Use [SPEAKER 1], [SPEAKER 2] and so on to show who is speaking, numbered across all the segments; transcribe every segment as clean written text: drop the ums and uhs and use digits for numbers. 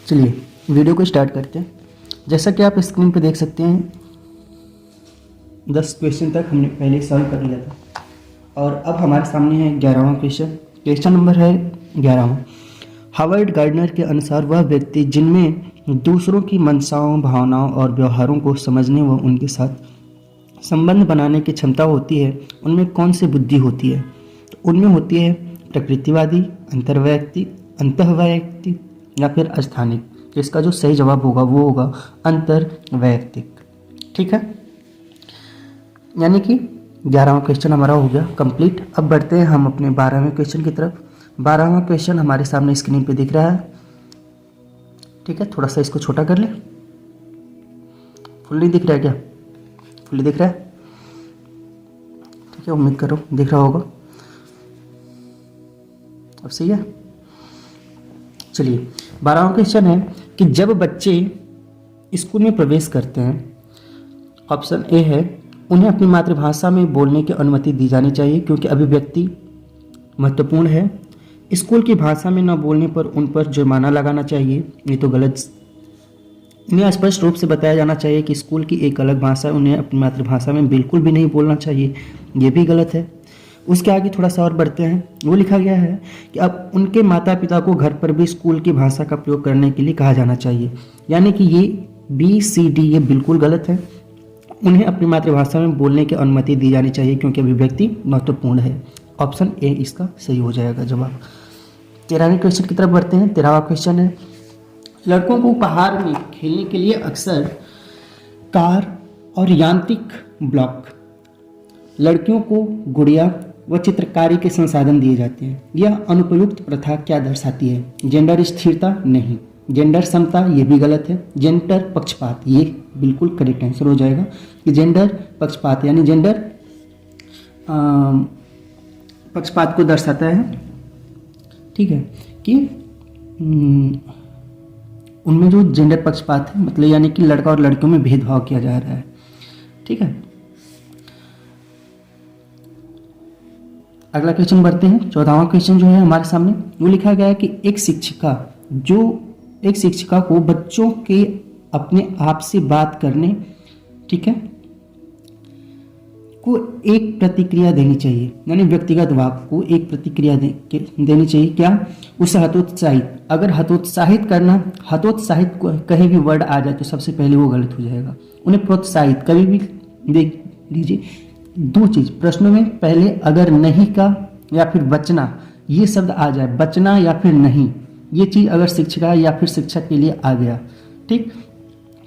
[SPEAKER 1] चलिए वीडियो को स्टार्ट करते हैं। जैसा कि आप स्क्रीन पे देख सकते हैं 10 क्वेश्चन तक हमने पहले सॉल्व कर लिया था और अब हमारे सामने है 11वां क्वेश्चन। क्वेश्चन नंबर है 11वां। हावर्ड गार्डनर के अनुसार वह व्यक्ति जिनमें दूसरों की मंशाओं, भावनाओं और व्यवहारों को समझने व उनके साथ संबंध बनाने की क्षमता होती है, उनमें कौन सी बुद्धि होती है? तो उनमें होती है प्रकृतिवादी, अंतःवैयक्तिक या फिर अस्थानिक। तो इसका जो सही जवाब होगा वो होगा अंतर्वैयक्तिक। ठीक है, यानी कि 11वां क्वेश्चन हमारा हो गया कंप्लीट। अब बढ़ते हैं हम अपने 12वें क्वेश्चन की तरफ। 12वां क्वेश्चन हमारे सामने स्क्रीन पे दिख रहा है। ठीक है, थोड़ा सा इसको छोटा कर ले। फुल नहीं दिख रहा है क्या? फुल दिख रहा है? ठीक है, उम्मीद करो दिख रहा होगा। अब सही है। चलिए 12वां क्वेश्चन है कि जब बच्चे स्कूल में प्रवेश करते हैं, ऑप्शन ए है उन्हें अपनी मातृभाषा में बोलने की अनुमति दी जानी चाहिए क्योंकि अभिव्यक्ति महत्वपूर्ण है। स्कूल की भाषा में न बोलने पर उन पर जुर्माना लगाना चाहिए, ये तो गलत। इन्हें स्पष्ट रूप से बताया जाना चाहिए कि स्कूल की एक अलग भाषा है, उन्हें अपनी मातृभाषा में बिल्कुल भी नहीं बोलना चाहिए, ये भी गलत है। उसके आगे थोड़ा सा और बढ़ते हैं। वो लिखा गया है कि अब उनके माता पिता को घर पर भी स्कूल की भाषा का प्रयोग करने के लिए कहा जाना चाहिए, यानी कि ये BCD ये बिल्कुल गलत है। उन्हें अपनी मातृभाषा में बोलने की अनुमति दी जानी चाहिए क्योंकि अभिव्यक्ति महत्वपूर्ण है। ऑप्शन ए इसका सही हो जाएगा जवाब। 13वें क्वेश्चन की तरफ बढ़ते हैं। 13वां क्वेश्चन है लड़कों को उपहार में खेलने के लिए अक्सर कार और यांत्रिक ब्लॉक, लड़कियों को गुड़िया व चित्रकारी के संसाधन दिए जाते हैं। यह अनुपयुक्त प्रथा क्या दर्शाती है? जेंडर स्थिरता? नहीं। जेंडर समता? ये भी गलत है। जेंडर पक्षपात? ये बिल्कुल करेक्ट आंसर हो जाएगा कि जेंडर पक्षपात यानी जेंडर पक्षपात को दर्शाता है। ठीक है, कि उनमें जो जेंडर पक्षपात है मतलब यानी कि लड़का और लड़कियों में भेदभाव किया जा रहा है। ठीक है, अगला क्वेश्चन बढ़ते हैं। 14वां क्वेश्चन जो है हमारे सामने वो लिखा गया है कि एक शिक्षिका को बच्चों के अपने आप से बात करने, ठीक है, को एक प्रतिक्रिया देनी चाहिए, यानी व्यक्तिगत वाक्य को एक प्रतिक्रिया देनी चाहिए। क्या? उसे हतोत्साहित। अगर हतोत्साहित कहीं भी वर्ड आ जाए तो सबसे पहले वो गलत हो जाएगा। उन्हें प्रोत्साहित कभी भी देख लीजिए, दो चीज प्रश्नों में पहले अगर नहीं का या फिर बचना ये शब्द आ जाए, बचना या फिर नहीं, ये चीज अगर शिक्षिका या फिर शिक्षक के लिए आ गया, ठीक,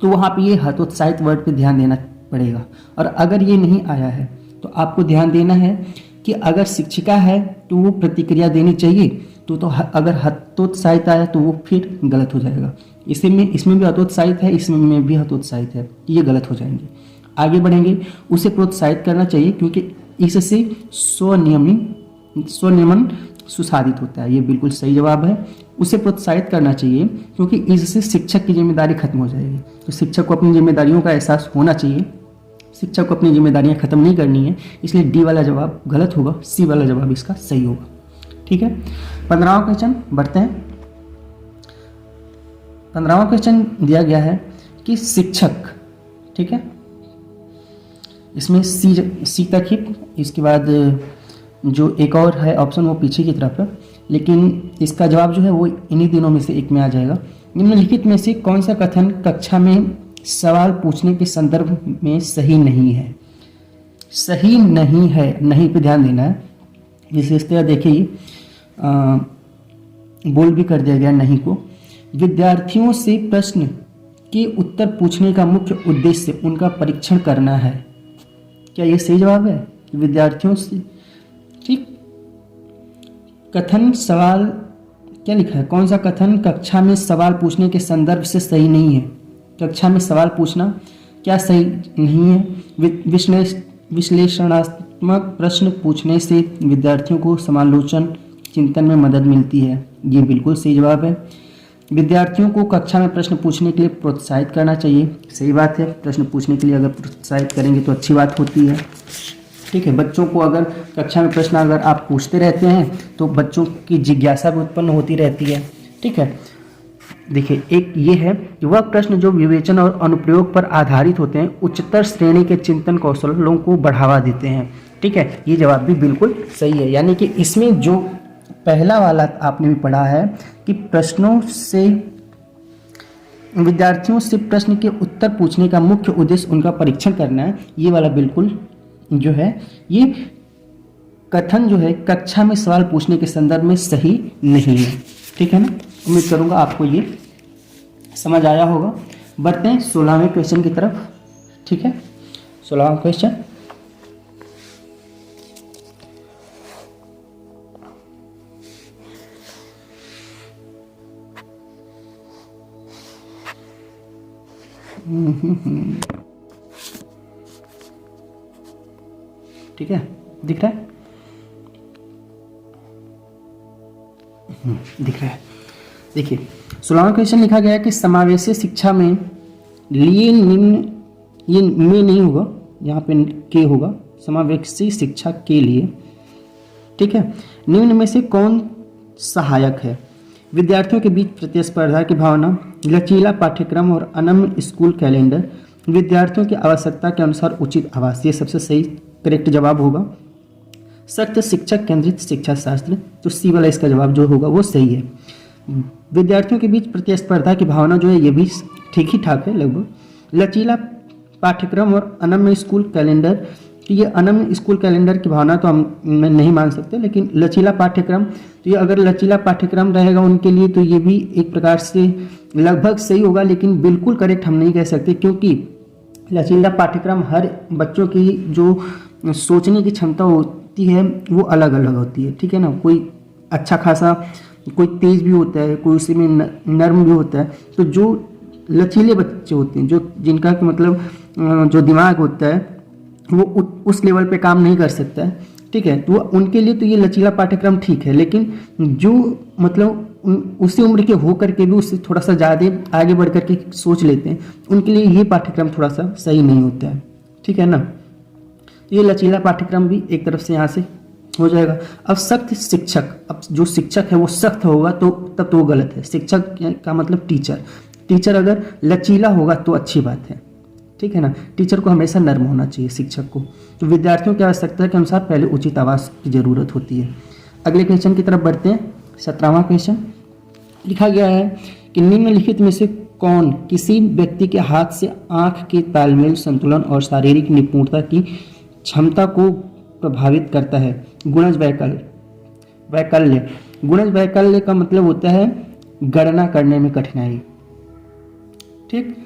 [SPEAKER 1] तो वहां पे ये हतोत्साहित वर्ड पे ध्यान देना पड़ेगा। और अगर ये नहीं आया है तो आपको ध्यान देना है कि अगर शिक्षिका है तो वो प्रतिक्रिया देनी चाहिए, तो अगर हतोत्साहित आया तो वो फिर गलत हो जाएगा। इसमें भी हतोत्साहित है, इसमें भी हतोत्साहित है, ये गलत हो जाएंगे। आगे बढ़ेंगे। उसे प्रोत्साहित करना चाहिए क्योंकि इससे स्वनियमन सुसाधित होता है, ये बिल्कुल सही जवाब है। उसे प्रोत्साहित करना चाहिए क्योंकि इससे शिक्षक की जिम्मेदारी खत्म हो जाएगी। तो शिक्षक को अपनी जिम्मेदारियों का एहसास होना चाहिए, शिक्षक को अपनी जिम्मेदारियां खत्म नहीं करनी है, इसलिए डी वाला जवाब गलत होगा, सी वाला जवाब इसका सही होगा। ठीक है, 15वां क्वेश्चन बढ़ते हैं। 15वां क्वेश्चन दिया गया है कि शिक्षक, ठीक है, इसमें सी तक ही, इसके बाद जो एक और है ऑप्शन वो पीछे की तरफ है, लेकिन इसका जवाब जो है वो इन्हीं दिनों में से एक में आ जाएगा। निम्नलिखित में से कौन सा कथन कक्षा में सवाल पूछने के संदर्भ में सही नहीं है? सही नहीं है, नहीं पे ध्यान देना है। विशेषतः देखिए बोल भी कर दिया गया नहीं को। विद्यार्थियों से प्रश्न के उत्तर पूछने का मुख्य उद्देश्य उनका परीक्षण करना है। क्या ये सही जवाब है? विद्यार्थियों से, ठीक, कथन सवाल क्या लिखा है? कौन सा कथन कक्षा में सवाल पूछने के संदर्भ से सही नहीं है? कक्षा में सवाल पूछना क्या सही नहीं है? विश्लेषणात्मक प्रश्न पूछने से विद्यार्थियों को समालोचन चिंतन में मदद मिलती है, ये बिल्कुल सही जवाब है। विद्यार्थियों को कक्षा में प्रश्न पूछने के लिए प्रोत्साहित करना चाहिए, सही बात है। प्रश्न पूछने के लिए अगर प्रोत्साहित करेंगे तो अच्छी बात होती है। ठीक है, बच्चों को अगर कक्षा में प्रश्न अगर आप पूछते रहते हैं तो बच्चों की जिज्ञासा भी उत्पन्न होती रहती है। ठीक है, देखिए, एक ये है कि वह प्रश्न जो विवेचन और अनुप्रयोग पर आधारित होते हैं उच्चतर श्रेणी के चिंतन कौशलों को बढ़ावा देते हैं। ठीक है, ये जवाब भी बिल्कुल सही है। यानी कि इसमें जो पहला वाला आपने भी पढ़ा है कि प्रश्नों से विद्यार्थियों से प्रश्न के उत्तर पूछने का मुख्य उद्देश्य उनका परीक्षण करना है, ये वाला बिल्कुल जो है ये कथन जो है कक्षा में सवाल पूछने के संदर्भ में सही नहीं है। ठीक है ना, उम्मीद करूंगा आपको ये समझ आया होगा। बढ़ते हैं 16वें क्वेश्चन की तरफ। ठीक है, 16वां क्वेश्चन, ठीक है, दिख रहा है, दिख रहा है। देखिए, 16वां क्वेश्चन लिखा गया है कि समावेशी शिक्षा में लिए निम्न, ये में नहीं होगा, यहाँ पे के होगा, समावेशी शिक्षा के लिए। ठीक है, निम्न में से कौन सहायक है? विद्यार्थियों के बीच प्रतिस्पर्धा की भावना, लचीला पाठ्यक्रम और अनम्य स्कूल कैलेंडर, विद्यार्थियों की आवश्यकता के अनुसार उचित आवास, ये सबसे सही करेक्ट जवाब होगा। सख्त शिक्षक केंद्रित शिक्षा शास्त्र, तो सी वाला इसका जवाब जो होगा वो सही है। विद्यार्थियों के बीच प्रतिस्पर्धा की भावना जो है ये भी ठीक ही ठाक है लगभग। लचीला पाठ्यक्रम और अनम्य स्कूल कैलेंडर, कि ये अनम्य स्कूल कैलेंडर की भावना तो हम नहीं मान सकते, लेकिन लचीला पाठ्यक्रम, तो ये अगर लचीला पाठ्यक्रम रहेगा उनके लिए तो ये भी एक प्रकार से लगभग सही होगा, लेकिन बिल्कुल करेक्ट हम नहीं कह सकते, क्योंकि लचीला पाठ्यक्रम हर बच्चों की जो सोचने की क्षमता होती है वो अलग अलग होती है। ठीक है ना, कोई अच्छा खासा, कोई तेज भी होता है, कोई उसी में नर्म भी होता है। तो जो लचीले बच्चे होते हैं, जो जिनका मतलब जो दिमाग होता है वो उस लेवल पे काम नहीं कर सकता है। ठीक है, तो उनके लिए तो ये लचीला पाठ्यक्रम ठीक है, लेकिन जो मतलब उसी उम्र के होकर के भी उससे थोड़ा सा ज़्यादा आगे बढ़ कर के सोच लेते हैं, उनके लिए ये पाठ्यक्रम थोड़ा सा सही नहीं होता है। ठीक है ना, तो ये लचीला पाठ्यक्रम भी एक तरफ से यहाँ से हो जाएगा। अब सख्त शिक्षक, अब जो शिक्षक है वो सख्त होगा तो तब तो वो गलत है। शिक्षक का मतलब टीचर, टीचर अगर लचीला होगा तो अच्छी बात है। ठीक है ना, टीचर को हमेशा नर्म होना चाहिए शिक्षक को। तो विद्यार्थियों की आवश्यकता के अनुसार पहले उचित आवास की जरूरत होती है। अगले क्वेश्चन की तरफ बढ़ते हैं। 17वां क्वेश्चन लिखा गया है कि निम्नलिखित में से कौन किसी व्यक्ति के हाथ से आंख के तालमेल, संतुलन और शारीरिक निपुणता की क्षमता को प्रभावित करता है? गुणज वैकल्य। गुणज वैकल्य का मतलब होता है गणना करने में कठिनाई। ठीक,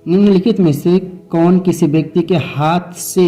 [SPEAKER 1] निम्नलिखित में से कौन किसी व्यक्ति के हाथ से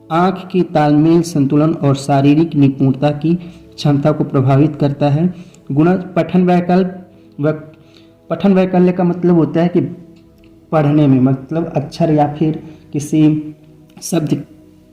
[SPEAKER 1] आंख की तालमेल, संतुलन और शारीरिक निपुणता की क्षमता को प्रभावित करता है? गुणज पठन वैकल्य का मतलब होता है कि पढ़ने में, मतलब अक्षर या फिर किसी शब्द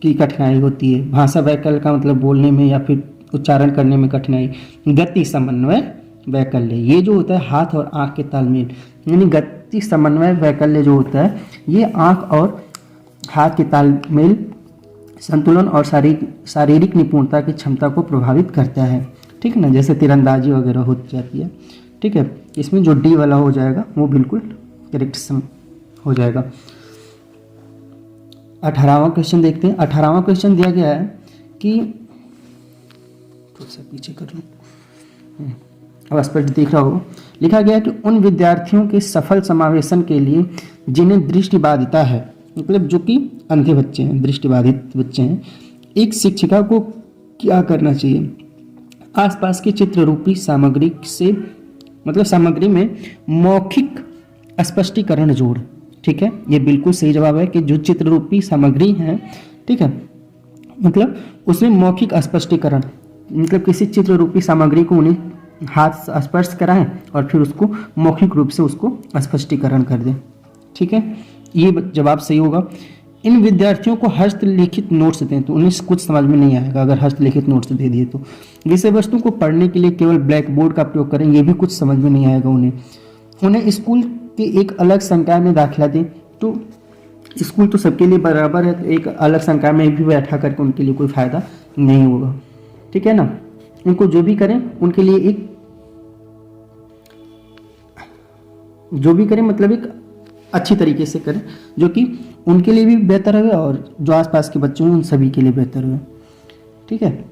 [SPEAKER 1] की कठिनाई होती है। भाषा वैकल्य का मतलब बोलने में या फिर उच्चारण करने में कठिनाई। गति समन्वय वैकल्य, ये जो होता है हाथ और आंख के तालमेल, यानी गति समन्वय वैकल्य जो होता है ये आंख और हाथ के तालमेल, संतुलन और शारीरिक निपुणता की क्षमता को प्रभावित करता है। ठीक है ना, जैसे तीरंदाजी वगैरह हो जाती है। ठीक है, इसमें जो डी वाला हो जाएगा वो बिल्कुल करेक्ट हो जाएगा। 18वां क्वेश्चन देखते हैं। 18वां क्वेश्चन दिया गया है कि थोड़ा सा पीछे कर लूँ, अब स्पष्ट दिख रहा हो। लिखा गया है कि उन विद्यार्थियों के सफल समावेशन के लिए जिन्हें दृष्टिबाधिता है, मतलब जो कि अंधे बच्चे हैं, दृष्टिबाधित बच्चे हैं, एक शिक्षिका को क्या करना चाहिए? आसपास की चित्र रूपी सामग्री से, मतलब सामग्री में मौखिक स्पष्टीकरण जोड़। ठीक है, ये बिल्कुल सही जवाब है कि जो चित्र रूपी सामग्री है, ठीक है, मतलब उसमें मौखिक स्पष्टीकरण, मतलब किसी चित्र रूपी सामग्री को उन्हें हाथ स्पर्श कराएं और फिर उसको मौखिक रूप से उसको स्पष्टीकरण कर दें। ठीक है, ये जवाब सही होगा। इन विद्यार्थियों को हस्तलिखित नोट्स दें तो उन्हें कुछ समझ में नहीं आएगा अगर हस्तलिखित नोट्स दे दिए तो। विषय वस्तु को पढ़ने के लिए केवल ब्लैक बोर्ड का प्रयोग करें, ये भी कुछ समझ में नहीं आएगा उन्हें स्कूल के एक अलग संकाय में दाखिला दें, तो स्कूल तो सबके लिए बराबर है, तो एक अलग संकाय में भी बैठा करके उनके लिए कोई फ़ायदा नहीं होगा। ठीक है ना, उनको जो भी करें उनके लिए एक जो भी करें मतलब एक अच्छी तरीके से करें, जो कि उनके लिए भी बेहतर हो और जो आसपास के बच्चे हैं उन सभी के लिए बेहतर हो। ठीक है।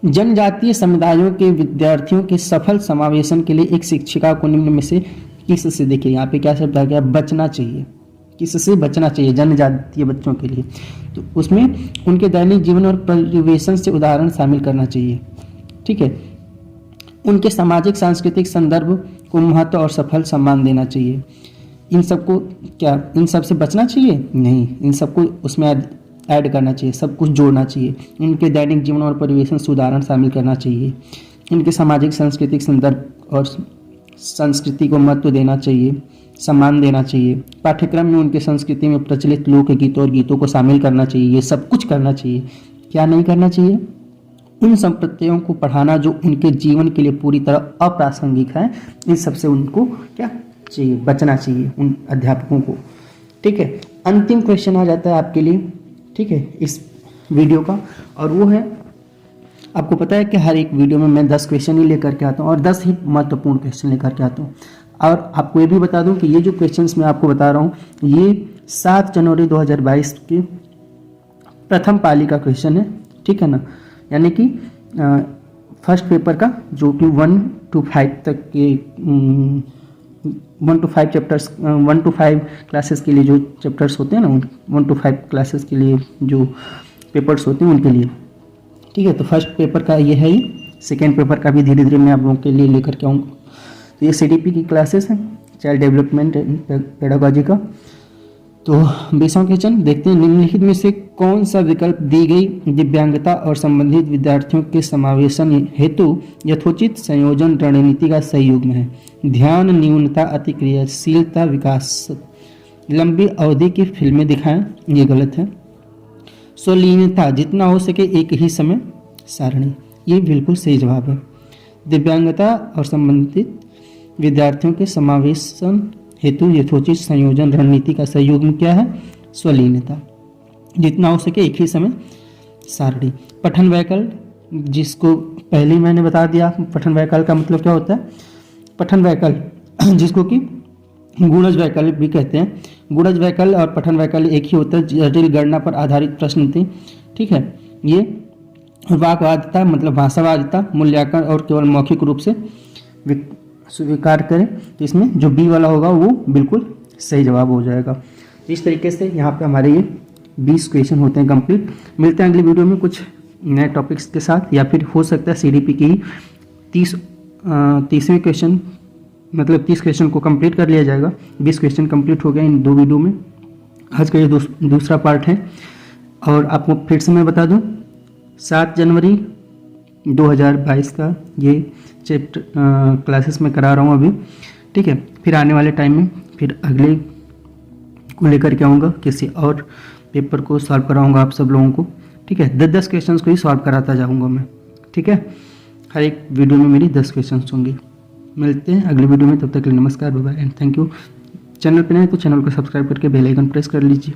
[SPEAKER 1] जनजातीय समुदायों के विद्यार्थियों के सफल समावेशन के लिए एक शिक्षिका को निम्न में से किससे, देखिए यहाँ पे क्या शब्द आ गया, बचना चाहिए, किससे बचना चाहिए, जनजातीय बच्चों के लिए। तो उसमें उनके दैनिक जीवन और परिवेशन से उदाहरण शामिल करना चाहिए। ठीक है। उनके सामाजिक सांस्कृतिक संदर्भ को महत्व और सफल सम्मान देना चाहिए। इन सबको क्या, इन सब से बचना चाहिए? नहीं, इन सबको उसमें ऐड करना चाहिए, सब कुछ जोड़ना चाहिए। उनके दैनिक जीवन और परिवेशन से उदाहरण शामिल करना चाहिए। उनके सामाजिक सांस्कृतिक संदर्भ और संस्कृति को महत्व देना चाहिए, सम्मान देना चाहिए। पाठ्यक्रम में उनके संस्कृति में प्रचलित लोकगीतों और गीतों को शामिल करना चाहिए। ये सब कुछ करना चाहिए। क्या नहीं करना चाहिए? उन संप्रदायों को पढ़ाना जो उनके जीवन के लिए पूरी तरह अप्रासंगिक है, इन सबसे उनको क्या चाहिए, बचना चाहिए उन अध्यापकों को। ठीक है। अंतिम क्वेश्चन आ जाता है आपके लिए, ठीक है, इस वीडियो का, और वो है, आपको पता है कि हर एक वीडियो में मैं 10 क्वेश्चन ही लेकर के आता हूँ और 10 ही महत्वपूर्ण क्वेश्चन लेकर के आता हूँ। और आपको ये भी बता दूं कि ये जो क्वेश्चंस मैं आपको बता रहा हूँ ये 7 जनवरी 2022 के प्रथम पाली का क्वेश्चन है। ठीक है ना, यानी कि फर्स्ट पेपर का, जो कि 1 to 5 तक के 1 to 5 चैप्टर्स, 1 to 5 क्लासेस के लिए जो चैप्टर्स होते हैं ना, 1 to 5 क्लासेस के लिए जो पेपर्स होते हैं उनके लिए। ठीक है। तो फर्स्ट पेपर का ये है ही, सेकेंड पेपर का भी धीरे धीरे मैं आप लोगों के लिए लेकर के आऊँगा। तो ये CDP की क्लासेस हैं, चाइल्ड डेवलपमेंट पेडागोजी का। तो 20वां क्वेश्चन देखते हैं, निम्नलिखित में से कौन सा विकल्प दी गई दिव्यांगता और संबंधित विद्यार्थियों के समावेशन हेतु यथोचित संयोजन रणनीति का सही युग्म है? ध्यान, न्यूनता, अतिक्रियाशीलता, विकास, लंबी अवधि की फिल्में दिखाएं, ये गलत है। स्वलीनता, जितना हो सके एक ही समय सारणी, ये बिल्कुल सही जवाब है। दिव्यांगता और संबंधित विद्यार्थियों के समावेशन हेतु यथोचित संयोजन रणनीति का सही युग्म क्या है? स्वलीनता, जितना हो सके एक ही समय सारणी। पठन वैकल्प, जिसको पहले ही मैंने बता दिया, पठन वैकल्प का मतलब क्या होता है? पठन वैकल्प जिसको कि गुणज वैकल्प भी कहते हैं। गुणज वैकल्प और पठन वैकल्प एक ही होता है, जटिल गणना पर आधारित प्रश्न थे। ठीक है। ये वाकवादिता मतलब भाषावादिता, मूल्यांकन और केवल मौखिक रूप से स्वीकार करें। तो इसमें जो बी वाला होगा वो बिल्कुल सही जवाब हो जाएगा। इस तरीके से यहाँ पे हमारे ये 20 क्वेश्चन होते हैं कंप्लीट। मिलते हैं अगली वीडियो में कुछ नए टॉपिक्स के साथ, या फिर हो सकता है CDP की 30वें क्वेश्चन, मतलब 30 क्वेश्चन को कंप्लीट कर लिया जाएगा। 20 क्वेश्चन कंप्लीट हो गए इन 2 वीडियो में। आज का ये दूसरा पार्ट है। और आपको फिर से मैं बता दूं, 7 जनवरी 2022 का ये चैप्टर क्लासेस में करा रहा हूँ अभी। ठीक है। फिर आने वाले टाइम में फिर अगले को लेकर के आऊँगा, किसी और पेपर को सॉल्व कराऊँगा आप सब लोगों को। ठीक है। 10-10 क्वेश्चंस को ही सॉल्व कराता जाऊँगा मैं। ठीक है। हर एक वीडियो में मेरी 10 क्वेश्चंस होंगे। मिलते हैं अगली वीडियो में, तब तक के लिए नमस्कार, bye bye and thank you. Channel पर नए तो चैनल को सब्सक्राइब करके बेल आइकन प्रेस कर लीजिए।